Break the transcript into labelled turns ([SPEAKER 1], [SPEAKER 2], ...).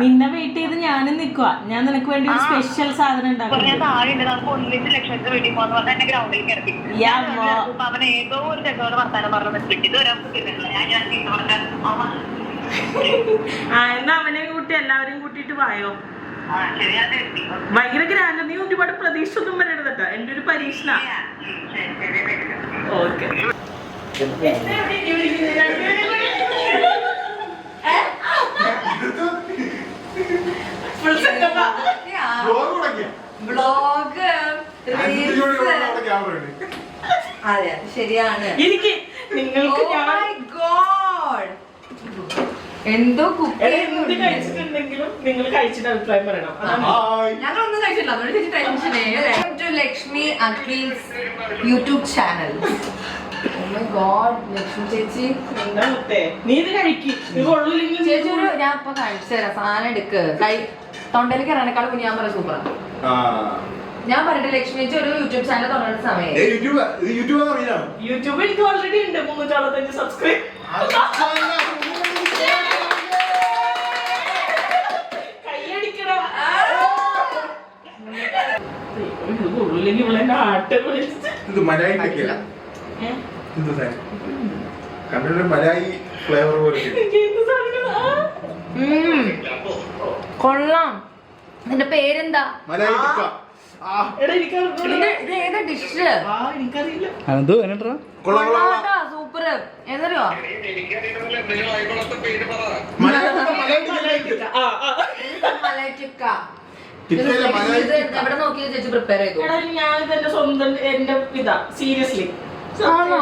[SPEAKER 1] നിന്നെ വെയിറ്റ് ചെയ്ത് ഞാനും നിക്കുക. ഞാൻ നിനക്ക് വേണ്ടി ഒരു സ്പെഷ്യൽ സാധനം ഉണ്ടാക്കും. എന്നാ അവനെ കൂട്ടി എല്ലാവരെയും കൂട്ടിട്ട് വായോ. ഭയങ്കര ഗ്രാൻഡ്. നീ ഒരുപാട് പ്രതീക്ഷ ഒന്നും വരരുതട്ടോ. എന്റെ ഒരു പരീക്ഷണ. ഓക്കെ
[SPEAKER 2] അതെ ശരിയാണ്.
[SPEAKER 1] എനിക്ക് നിങ്ങൾക്ക്
[SPEAKER 2] എന്തോ
[SPEAKER 1] കഴിച്ചിട്ടുണ്ടെങ്കിലും നിങ്ങൾ കഴിച്ചിട്ട് അഭിപ്രായം പറയണം.
[SPEAKER 2] ഞങ്ങളൊന്നും കഴിച്ചില്ല. Lakshmi Akhil's YouTube channel. ലക്ഷ്മി ചേച്ചി
[SPEAKER 1] നീ ഇത് കഴിക്കും.
[SPEAKER 2] ചേച്ചി ഒരു ഞാൻ ഇപ്പൊ കഴിച്ചു തരാം. സാധനം എടുക്ക്. തൊണ്ടയിലേക്ക് ഇറങ്ങാനേക്കാൾ മുന്നേ ഞാൻ പറയാം സൂപ്പറാ. ഞാൻ പറഞ്ഞിട്ട് ലക്ഷ്മി ചേച്ചി ഒരു യൂട്യൂബ് ചാനൽ തുടങ്ങുന്ന സമയം
[SPEAKER 1] യൂട്യൂബ് എനിക്ക് ഓൾറെഡി ഉണ്ട് 365 സബ്സ്ക്രൈബ്.
[SPEAKER 2] കൊള്ളാം. നിന്റെ പേരെന്താ? ഏതാ ഡിഷ്? സൂപ്പർ. ഏതറിയോ? എവിടെ നോക്കിയ ചേച്ചി പ്രിപ്പയർ ചെയ്തു?
[SPEAKER 1] ഞാൻ എന്റെ സ്വന്തം എന്റെ ഇതാ സീരിയസ്ലി.
[SPEAKER 3] ആണോ?